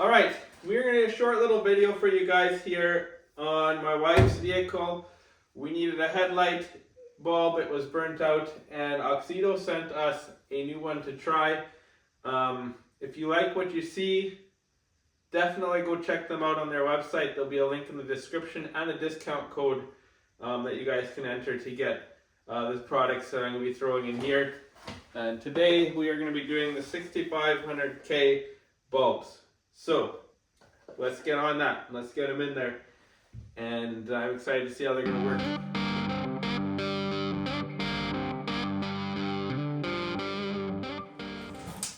All right, we're gonna do a short little video for you guys here on my wife's vehicle. We needed a headlight bulb, it was burnt out, and Auxito sent us a new one to try. If you like what you see, definitely go check them out on their website. There'll be a link in the description and a discount code that you guys can enter to get the products that I'm going to be throwing in here. And today we are going to be doing the 6500K bulbs. So let's get on that. Let's get them in there. And I'm excited to see how they're going to work.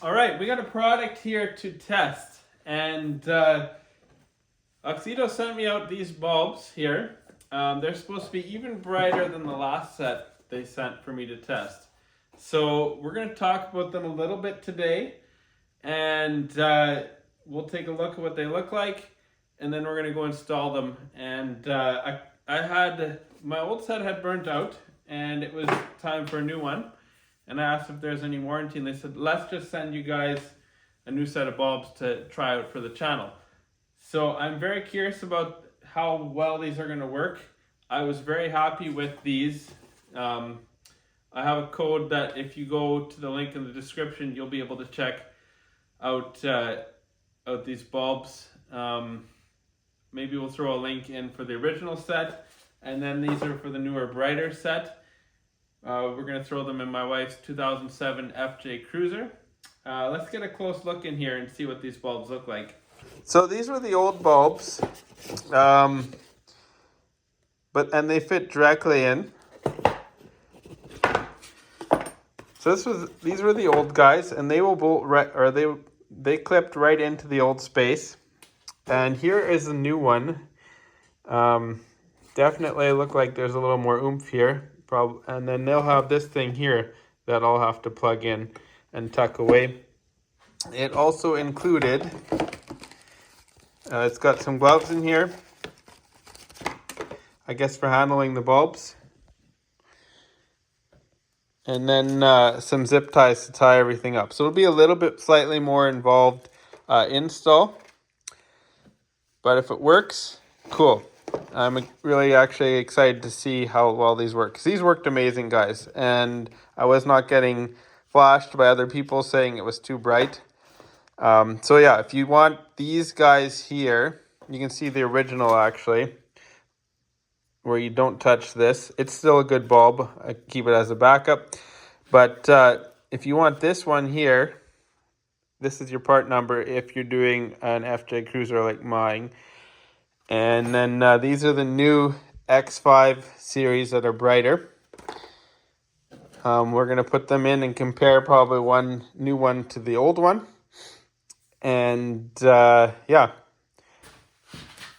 All right, we got a product here to test, and Auxito sent me out these bulbs here. They're supposed to be even brighter than the last set they sent for me to test. So we're going to talk about them a little bit today, and we'll take a look at what they look like, and then we're going to go install them. And I had, my old set had burnt out, and it was time for a new one. And I asked if there's any warranty, and they said, let's just send you guys a new set of bulbs to try out for the channel. So I'm very curious about how well these are going to work. I was very happy with these. I have a code that if you go to the link in the description, you'll be able to check out these bulbs. Maybe we'll throw a link in for the original set, and then these are for the newer, brighter set. We're going to throw them in my wife's 2007 FJ Cruiser. Let's get a close look in here and see what these bulbs look like. So these were the old bulbs, and they fit directly in. So these were the old guys, and they will bolt right, or they clipped right into the old space. And here is the new one. Definitely look like there's a little more oomph here. And then they'll have this thing here that I'll have to plug in and tuck away. It also included, it's got some gloves in here, I guess for handling the bulbs. And then some zip ties to tie everything up. So it'll be a little bit slightly more involved install. But if it works, cool. I'm really actually excited to see how well these work. 'Cause these worked amazing, guys. And I was not getting flashed by other people saying it was too bright. So yeah, if you want these guys here, you can see the original actually, where you don't touch this. It's still a good bulb. I keep it as a backup. But if you want this one here, this is your part number if you're doing an FJ Cruiser like mine. And then these are the new X5 series that are brighter. We're going to put them in and compare probably one new one to the old one. And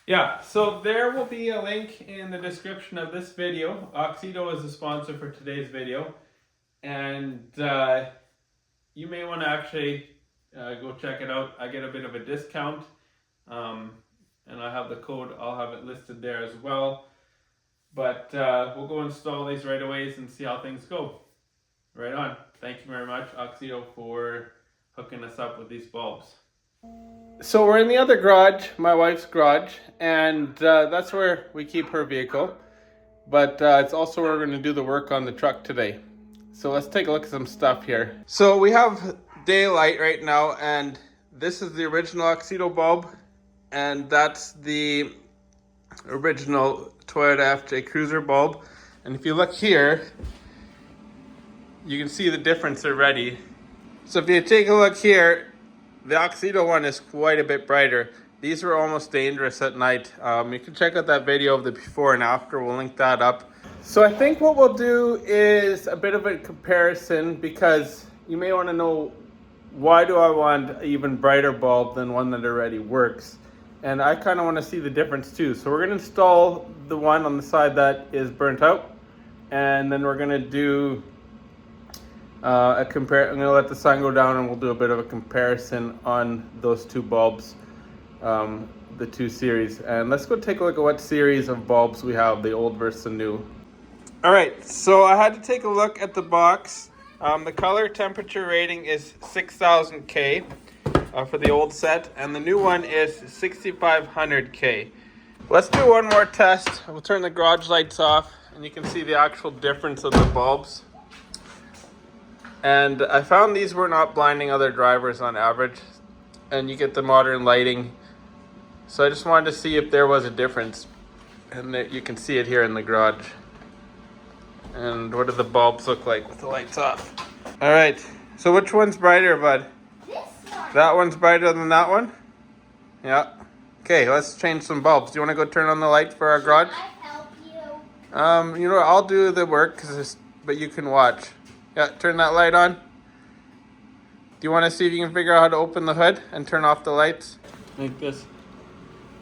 yeah, so there will be a link in the description of this video. Auxito is the sponsor for today's video. And you may want to actually go check it out. I get a bit of a discount. And I have the code, I'll have it listed there as well. But we'll go install these right away and see how things go. Right on. Thank you very much, Auxito, for hooking us up with these bulbs. So we're in the other garage, my wife's garage, and that's where we keep her vehicle. But it's also where we're going to do the work on the truck today. So let's take a look at some stuff here. So we have daylight right now, and this is the original Auxito bulb. And that's the original Toyota FJ Cruiser bulb. And if you look here, you can see the difference already. So if you take a look here, the Auxito one is quite a bit brighter. These were almost dangerous at night. You can check out that video of the before and after. We'll link that up. So I think what we'll do is a bit of a comparison, because you may want to know, why do I want an even brighter bulb than one that already works? And I kind of want to see the difference too. So we're going to install the one on the side that is burnt out. And then we're going to do I'm going to let the sun go down, and we'll do a bit of a comparison on those two bulbs, the two series. And let's go take a look at what series of bulbs we have, the old versus the new. All right, so I had to take a look at the box. The color temperature rating is 6000 K. for the old set, and the new one is 6500K. Let's do one more test. We'll turn the garage lights off, and you can see the actual difference of the bulbs. And I found these were not blinding other drivers on average, and you get the modern lighting. So I just wanted to see if there was a difference, and you can see it here in the garage. And what do the bulbs look like with the lights off? All right, so which one's brighter, bud? This one. That one's brighter than that one? Yeah. Okay, let's change some bulbs. Do you want to go turn on the light for our garage? Can I help you? You know what, I'll do the work, but you can watch. Yeah, turn that light on. Do you want to see if you can figure out how to open the hood and turn off the lights? Like this.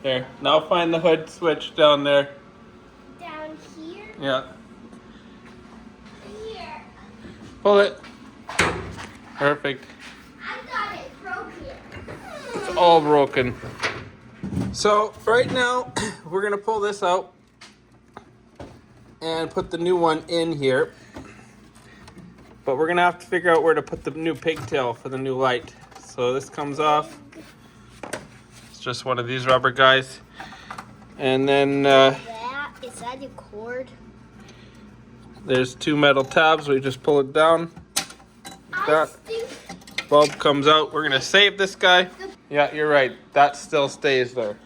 There. Now find the hood switch down there. Down here? Yeah. Here. Pull it. Perfect. I got it broken. It's all broken. So right now we're gonna pull this out and put the new one in here. But we're gonna have to figure out where to put the new pigtail for the new light. So this comes off. It's just one of these rubber guys. And then Is that a cord? there's two metal tabs. We just pull it down. That bulb comes out. We're gonna save this guy. Yeah, you're right. That still stays there.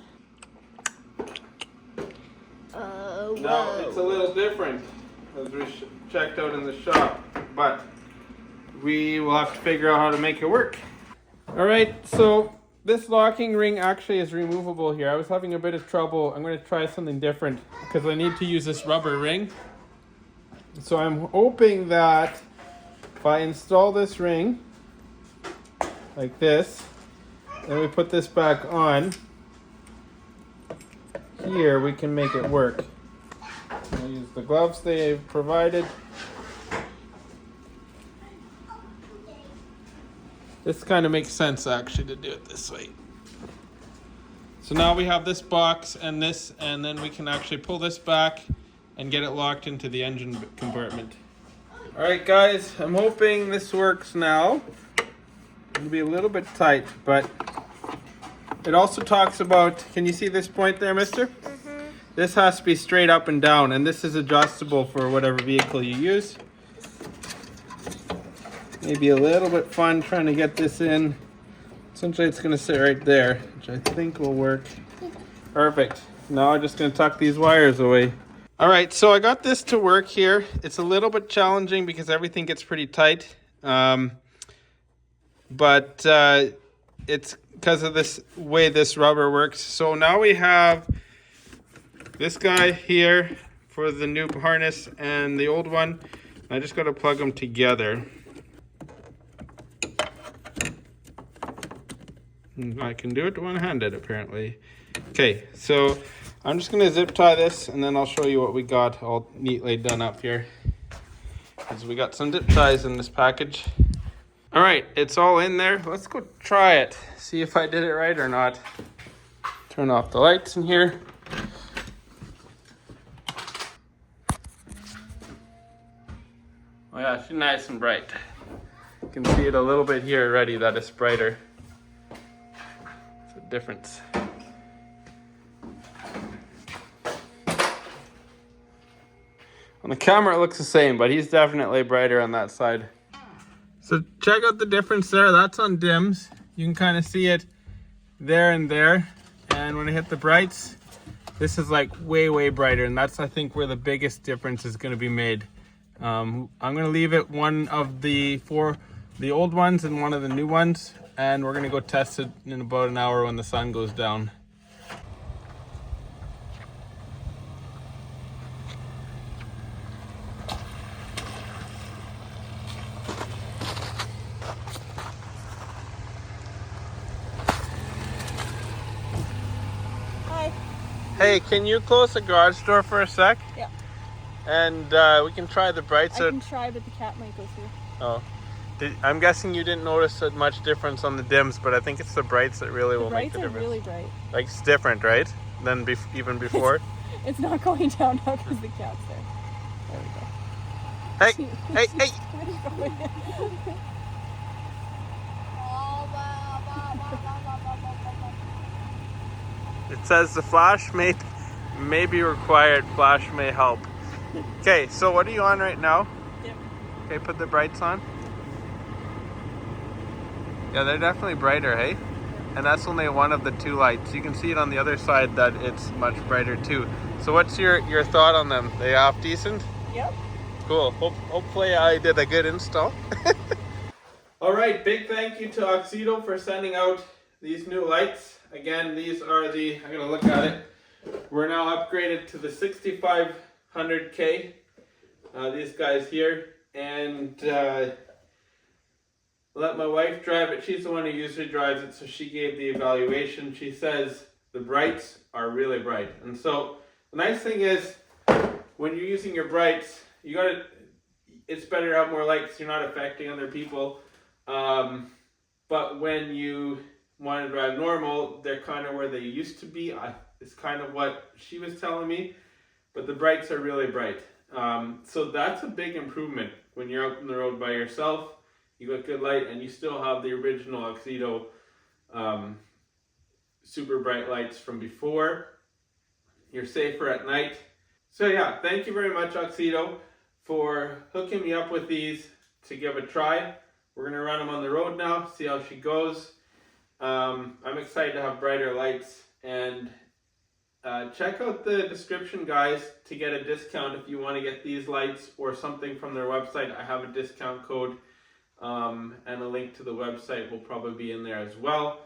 No, it's a little different as we checked out in the shop, but we will have to figure out how to make it work. All right, so this locking ring actually is removable here. I was having a bit of trouble. I'm going to try something different because I need to use this rubber ring. So I'm hoping that if I install this ring like this, then we put this back on, here we can make it work. I'll use the gloves they've provided. This kind of makes sense actually to do it this way. So now we have this box and this, and then we can actually pull this back and get it locked into the engine compartment. All right guys, I'm hoping this works now. It'll be a little bit tight, but it also talks about, can you see this point there, mister? This has to be straight up and down, and this is adjustable for whatever vehicle you use. Maybe a little bit fun trying to get this in. Essentially it's gonna sit right there, which I think will work. Perfect. Now I'm just gonna tuck these wires away. All right, so I got this to work here. It's a little bit challenging because everything gets pretty tight. But it's because of this way this rubber works. So now we have this guy here for the new harness and the old one. I just got to plug them together. I can do it one-handed apparently. Okay, so I'm just gonna zip tie this and then I'll show you what we got all neatly done up here. Because we got some zip ties in this package. All right, it's all in there. Let's go try it. See if I did it right or not. Turn off the lights in here. Oh yeah, she's nice and bright. You can see it a little bit here already that it's brighter. It's a difference. On the camera it looks the same, but he's definitely brighter on that side. So check out the difference there. That's on dims. You can kind of see it there and there. And when I hit the brights, this is like way brighter. And that's, I think, where the biggest difference is going to be made. I'm going to leave it one of the old ones and one of the new ones. And we're going to go test it in about an hour when the sun goes down. Hey, can you close the garage door for a sec? Yeah. And we can try the brights. I can try, but the cat might go through. Oh. I'm guessing you didn't notice much difference on the dims, but I think it's the brights that really will make the difference. The brights are really bright. Like, it's different, right? Than even before? It's not going down now because the cat's there. There we go. Hey, hey, hey! Oh, wow. It says the flash may be required. Flash may help. Okay, so what are you on right now? Yep. Okay, put the brights on. Yeah, they're definitely brighter, hey? And that's only one of the two lights. You can see it on the other side that it's much brighter too. So what's your thought on them? They half decent? Yep. Cool. Hopefully I did a good install. All right, big thank you to Auxito for sending out these new lights. Again, these are the, I'm gonna look at it. We're now upgraded to the 6500K. These guys here. And let my wife drive it. She's the one who usually drives it, so she gave the evaluation. She says the brights are really bright. And so the nice thing is when you're using your brights, it's better to have more light because you're not affecting other people. But when you want to drive normal, they're kind of where they used to be. It's kind of what she was telling me, but the brights are really bright. So that's a big improvement when you're out on the road by yourself. You got good light, and you still have the original Auxito super bright lights from before. You're safer at night. So yeah, thank you very much, Auxito, for hooking me up with these to give a try. We're gonna run them on the road now, see how she goes. I'm excited to have brighter lights, and check out the description, guys, to get a discount if you want to get these lights or something from their website. I have a discount code. And a link to the website will probably be in there as well.